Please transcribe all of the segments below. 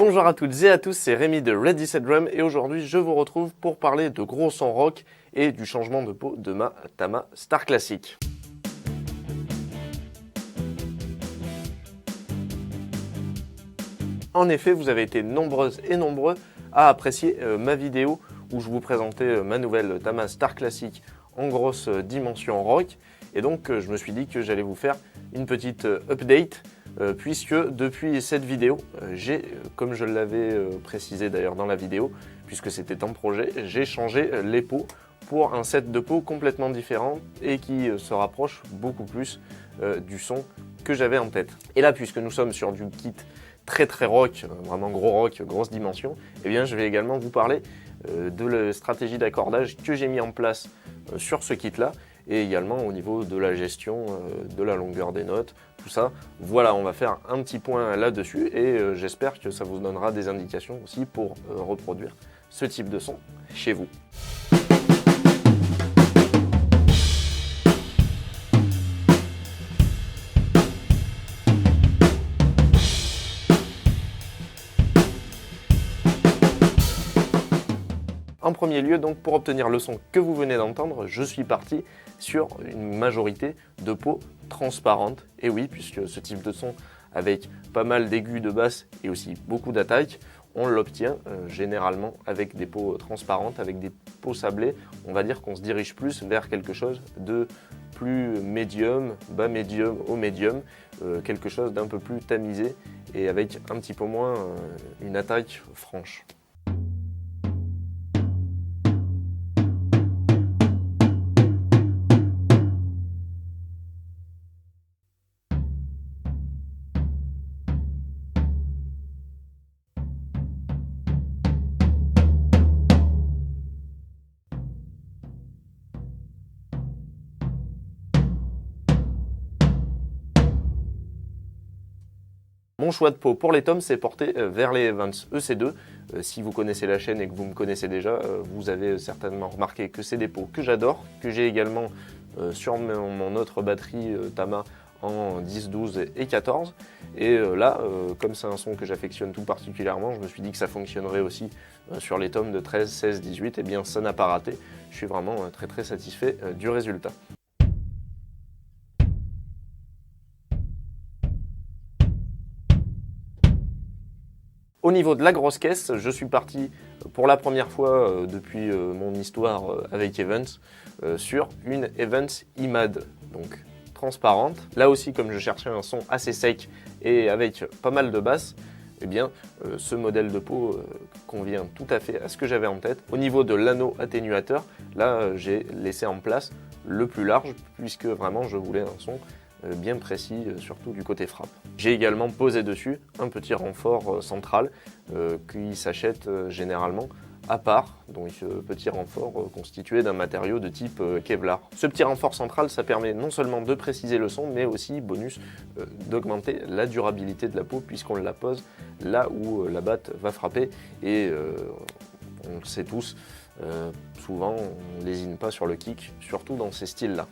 Bonjour à toutes et à tous, c'est Rémi de Ready Set Drum et aujourd'hui je vous retrouve pour parler de gros sons rock et du changement de peau de ma Tama Star Classic. En effet, vous avez été nombreuses et nombreux à apprécier ma vidéo où je vous présentais ma nouvelle Tama Star Classic en grosse dimension rock. Et donc je me suis dit que j'allais vous faire une petite update puisque depuis cette vidéo, j'ai, comme je l'avais précisé d'ailleurs dans la vidéo, puisque c'était un projet, j'ai changé les peaux pour un set de peaux complètement différent et qui se rapproche beaucoup plus du son que j'avais en tête. Et là, puisque nous sommes sur du kit très rock, vraiment gros rock, grosse dimension, eh bien je vais également vous parler de la stratégie d'accordage que j'ai mis en place sur ce kit là et également au niveau de la gestion de la longueur des notes, tout ça. Voilà, on va faire un petit point là-dessus et j'espère que ça vous donnera des indications aussi pour reproduire ce type de son chez vous. En premier lieu, donc, pour obtenir le son que vous venez d'entendre, je suis parti sur une majorité de peaux transparentes. Et oui, puisque ce type de son, avec pas mal d'aigus de basse et aussi beaucoup d'attaques, on l'obtient généralement avec des peaux transparentes, avec des peaux sablées. On va dire qu'on se dirige plus vers quelque chose de plus médium, bas médium, haut médium, quelque chose d'un peu plus tamisé et avec un petit peu moins une attaque franche. Mon choix de peau pour les tomes s'est porté vers les Evans EC2. Si vous connaissez la chaîne et que vous me connaissez déjà, vous avez certainement remarqué que c'est des peaux que j'adore, que j'ai également sur mon autre batterie Tama en 10, 12 et 14. Et là, comme c'est un son que j'affectionne tout particulièrement, je me suis dit que ça fonctionnerait aussi sur les tomes de 13, 16, 18. Et bien ça n'a pas raté. Je suis vraiment très satisfait du résultat. Au niveau de la grosse caisse, je suis parti pour la première fois depuis mon histoire avec Evans sur une Evans IMAD, donc transparente. Là aussi, comme je cherchais un son assez sec et avec pas mal de basse, eh bien, ce modèle de peau convient tout à fait à ce que j'avais en tête. Au niveau de l'anneau atténuateur, là, j'ai laissé en place le plus large puisque vraiment je voulais un son bien précis, surtout du côté frappe. J'ai également posé dessus un petit renfort central qui s'achète généralement à part, donc petit renfort constitué d'un matériau de type Kevlar. Ce petit renfort central, ça permet non seulement de préciser le son, mais aussi, bonus, d'augmenter la durabilité de la peau puisqu'on la pose là où la batte va frapper et on le sait tous, souvent on ne lésine pas sur le kick, surtout dans ces styles-là.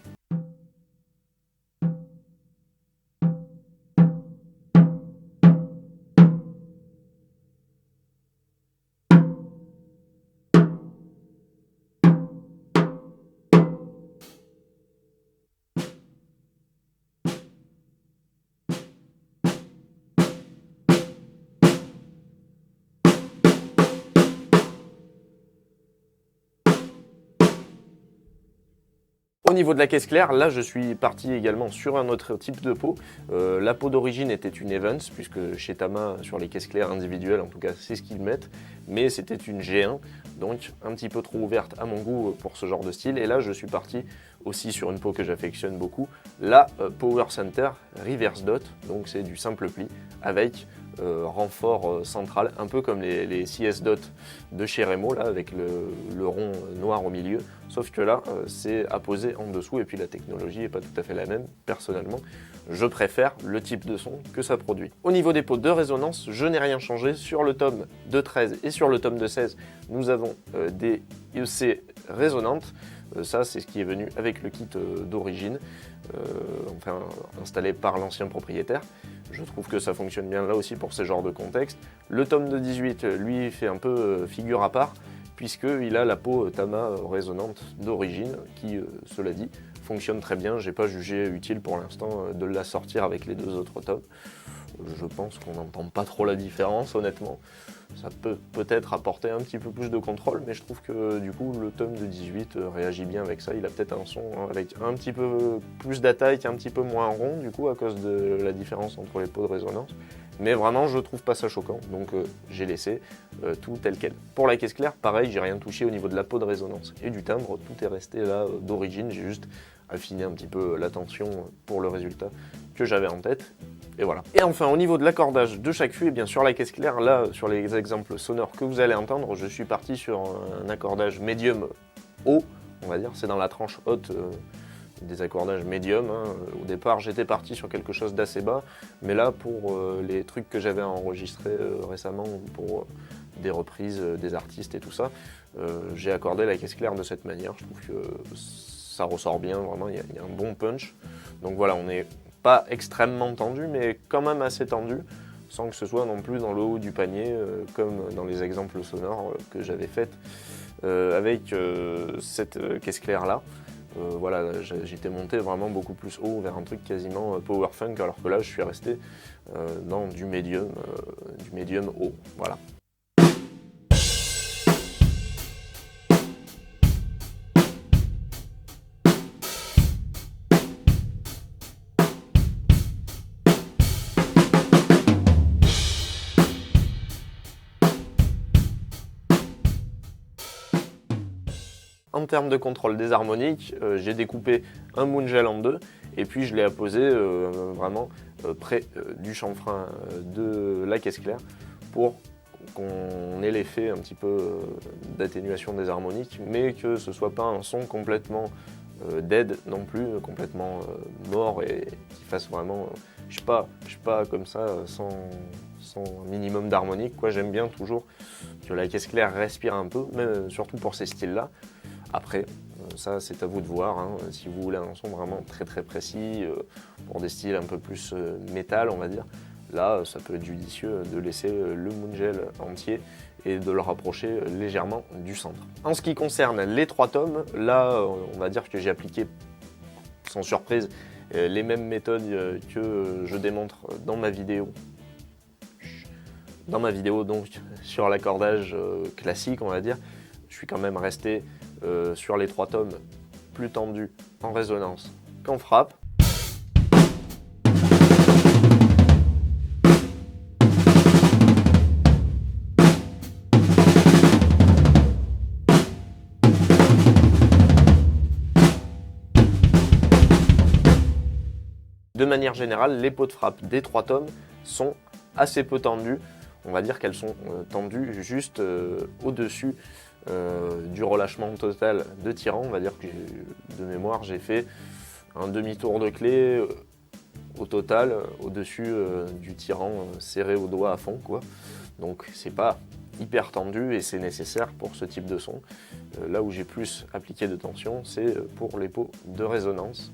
Au niveau de la caisse claire, là je suis parti également sur un autre type de peau. La peau d'origine était une Evans, puisque chez Tama, sur les caisses claires individuelles, en tout cas c'est ce qu'ils mettent, mais c'était une G1, donc un petit peu trop ouverte à mon goût pour ce genre de style. Et là je suis parti aussi sur une peau que j'affectionne beaucoup, la Power Center Reverse Dot, donc c'est du simple pli avec renfort central, un peu comme les CS Dot de chez Remo, là, avec le rond noir au milieu, sauf que là, c'est apposé en dessous, et puis la technologie n'est pas tout à fait la même. Personnellement, je préfère le type de son que ça produit. Au niveau des pots de résonance, je n'ai rien changé. Sur le tome de 13 et sur le tome de 16, nous avons des IEC résonantes. Ça, c'est ce qui est venu avec le kit d'origine, enfin installé par l'ancien propriétaire. Je trouve que ça fonctionne bien là aussi pour ce genre de contexte. Le tome de 18, lui, fait un peu figure à part, puisqu'il a la peau Tama résonante d'origine, qui, cela dit, fonctionne très bien. J'ai pas jugé utile pour l'instant de la sortir avec les 2 autres tomes. Je pense qu'on n'entend pas trop la différence, honnêtement. Ça peut peut-être apporter un petit peu plus de contrôle, mais je trouve que du coup le tome de 18 réagit bien avec ça. Il a peut-être un son avec un petit peu plus d'attaque, un petit peu moins rond du coup à cause de la différence entre les peaux de résonance. Mais vraiment je trouve pas ça choquant, donc j'ai laissé tout tel quel. Pour la caisse claire, pareil, j'ai rien touché au niveau de la peau de résonance et du timbre, tout est resté là d'origine, j'ai juste affiné un petit peu la tension pour le résultat que j'avais en tête. Et voilà. Et enfin, au niveau de l'accordage de chaque fût, et bien sur la caisse claire, là, sur les exemples sonores que vous allez entendre, je suis parti sur un accordage médium haut, on va dire. C'est dans la tranche haute des accordages médium. Hein. Au départ, j'étais parti sur quelque chose d'assez bas, mais là, pour les trucs que j'avais enregistrés récemment, pour des reprises des artistes et tout ça, j'ai accordé la caisse claire de cette manière. Je trouve que ça ressort bien, vraiment, il y a un bon punch. Donc voilà, on est pas extrêmement tendu, mais quand même assez tendu, sans que ce soit non plus dans le haut du panier, comme dans les exemples sonores que j'avais faits avec cette caisse claire-là. Voilà, j'étais monté vraiment beaucoup plus haut, vers un truc quasiment power funk, alors que là, je suis resté dans du médium haut, voilà. En termes de contrôle des harmoniques, j'ai découpé un Moongel en 2 et puis je l'ai apposé vraiment près du chanfrein de la caisse claire pour qu'on ait l'effet un petit peu d'atténuation des harmoniques, mais que ce soit pas un son complètement dead non plus, complètement mort et qui fasse vraiment, je sais pas comme ça sans un minimum d'harmonique. J'aime bien toujours que la caisse claire respire un peu, mais surtout pour ces styles-là. Après, ça c'est à vous de voir, hein. Si vous voulez un son vraiment très très précis, pour des styles un peu plus métal on va dire, là ça peut être judicieux de laisser le Moongel entier et de le rapprocher légèrement du centre. En ce qui concerne les 3 tomes, là on va dire que j'ai appliqué sans surprise les mêmes méthodes que je démontre dans ma vidéo. Donc sur l'accordage classique on va dire, je suis quand même resté sur les 3 tomes plus tendus en résonance qu'en frappe. De manière générale, les pots de frappe des 3 tomes sont assez peu tendues. On va dire qu'elles sont tendues juste au-dessus du relâchement total de Tyran. On va dire que de mémoire j'ai fait un demi-tour de clé au total au-dessus du Tyran serré au doigt à fond quoi. Donc c'est pas hyper tendu et c'est nécessaire pour ce type de son. Là où j'ai plus appliqué de tension, c'est pour les pots de résonance,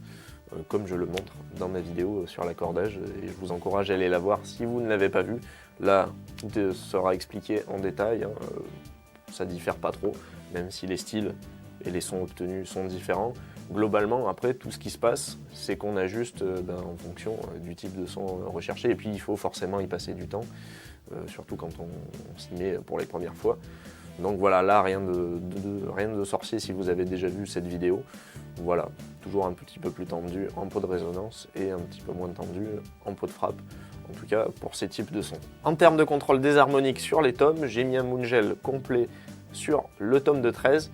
comme je le montre dans ma vidéo sur l'accordage, et je vous encourage à aller la voir si vous ne l'avez pas vue. Là tout sera expliqué en détail, hein. Ça diffère pas trop, même si les styles et les sons obtenus sont différents. Globalement, après, tout ce qui se passe, c'est qu'on ajuste en fonction du type de son recherché, et puis il faut forcément y passer du temps, surtout quand on s'y met pour les premières fois. Donc voilà, là, rien de sorcier si vous avez déjà vu cette vidéo. Voilà, toujours un petit peu plus tendu en pot de résonance et un petit peu moins tendu en pot de frappe. En tout cas pour ces types de sons. En termes de contrôle des harmoniques sur les tomes, j'ai mis un Moongel complet sur le tome de 13.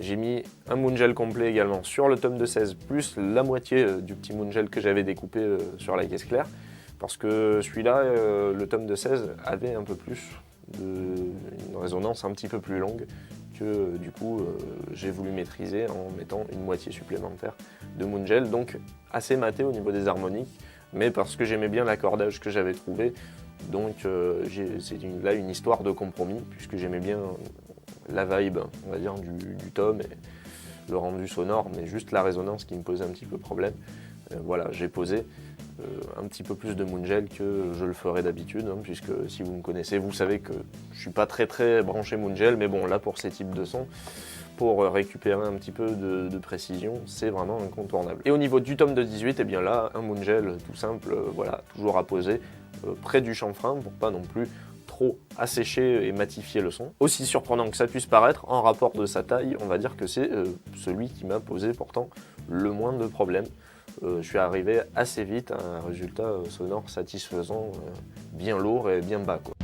J'ai mis un Moongel complet également sur le tome de 16, plus la moitié du petit Moongel que j'avais découpé sur la caisse claire. Parce que celui-là, le tome de 16, avait un peu plus une résonance un petit peu plus longue que du coup j'ai voulu maîtriser en mettant une moitié supplémentaire de Moongel. Donc assez maté au niveau des harmoniques, mais parce que j'aimais bien l'accordage que j'avais trouvé. Donc c'est là une histoire de compromis, puisque j'aimais bien la vibe, on va dire, du tome et le rendu sonore, mais juste la résonance qui me posait un petit peu problème. Voilà, j'ai posé un petit peu plus de Moongel que je le ferai d'habitude, hein, puisque si vous me connaissez, vous savez que je suis pas très branché Moongel, mais bon là pour ces types de sons, pour récupérer un petit peu de précision, c'est vraiment incontournable. Et au niveau du tome de 18, et bien là, un Moongel tout simple, voilà, toujours à poser près du chanfrein pour pas non plus trop assécher et matifier le son. Aussi surprenant que ça puisse paraître, en rapport de sa taille, on va dire que c'est celui qui m'a posé pourtant le moins de problèmes. Je suis arrivé assez vite à un résultat sonore satisfaisant, bien lourd et bien bas, quoi.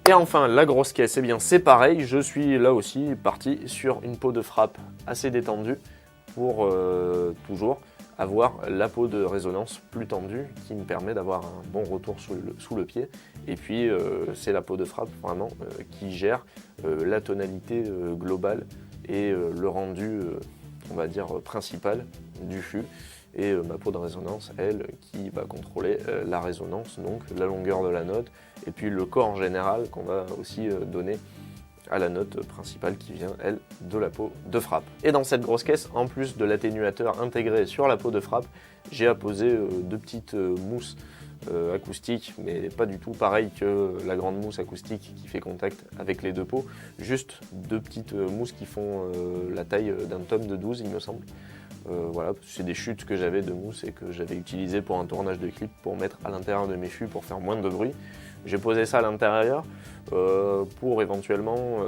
Et enfin, la grosse caisse, eh bien c'est pareil, je suis là aussi parti sur une peau de frappe assez détendue pour toujours avoir la peau de résonance plus tendue qui me permet d'avoir un bon retour sous le pied. Et puis c'est la peau de frappe vraiment qui gère la tonalité globale et le rendu, on va dire, principal du fût. Et ma peau de résonance, elle, qui va contrôler la résonance, donc la longueur de la note, et puis le corps général qu'on va aussi donner à la note principale qui vient, elle, de la peau de frappe. Et dans cette grosse caisse, en plus de l'atténuateur intégré sur la peau de frappe, j'ai apposé deux petites mousses acoustiques, mais pas du tout pareil que la grande mousse acoustique qui fait contact avec les deux peaux, juste deux petites mousses qui font la taille d'un tome de 12, il me semble. Voilà, c'est des chutes que j'avais de mousse et que j'avais utilisé pour un tournage de clip pour mettre à l'intérieur de mes fûts pour faire moins de bruit. J'ai posé ça à l'intérieur pour éventuellement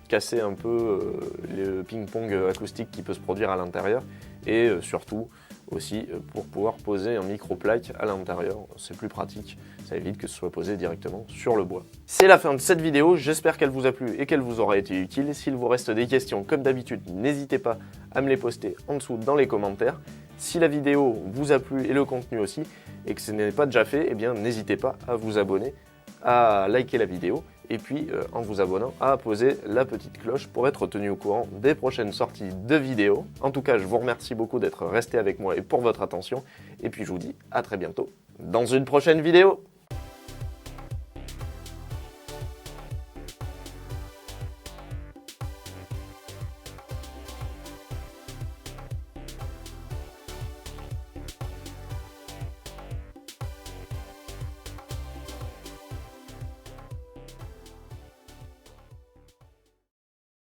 casser un peu le ping-pong acoustique qui peut se produire à l'intérieur et surtout aussi pour pouvoir poser un micro-plaque à l'intérieur. C'est plus pratique, ça évite que ce soit posé directement sur le bois. C'est la fin de cette vidéo, j'espère qu'elle vous a plu et qu'elle vous aura été utile. S'il vous reste des questions, comme d'habitude, n'hésitez pas à me les poster en dessous dans les commentaires. Si la vidéo vous a plu et le contenu aussi, et que ce n'est pas déjà fait, eh bien n'hésitez pas à vous abonner, à liker la vidéo, et puis en vous abonnant, à poser la petite cloche pour être tenu au courant des prochaines sorties de vidéos. En tout cas, je vous remercie beaucoup d'être resté avec moi et pour votre attention, et puis je vous dis à très bientôt dans une prochaine vidéo.